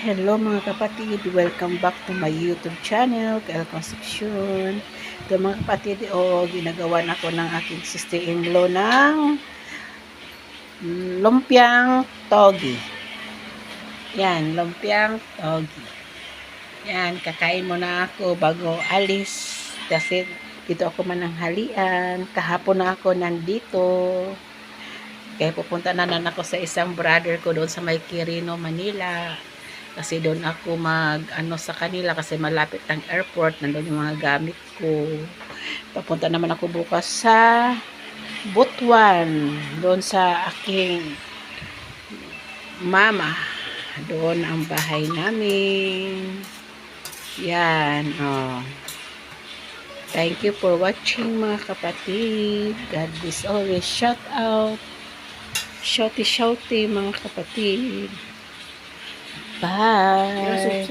Hello mga kapatid, welcome back to my YouTube channel, KL Concepcion. Ito mga kapatid, ginagawa na ko ng aking sister-in-law ng lumpiang togi. Yan, lumpiang togi. Yan, kakain muna ako bago alis kasi dito ako mananghalian. Kahapon na ako nandito. Kaya pupunta na ako sa isang brother ko doon sa May Quirino, Manila. Kasi doon ako sa kanila kasi malapit ang airport, nandoon yung mga gamit ko. Papunta naman ako bukas sa Butuan, doon sa aking mama. Doon ang bahay namin. Yan, Thank you for watching mga kapatid. God bless always. Shout out. Shouty mga kapatid. Bye.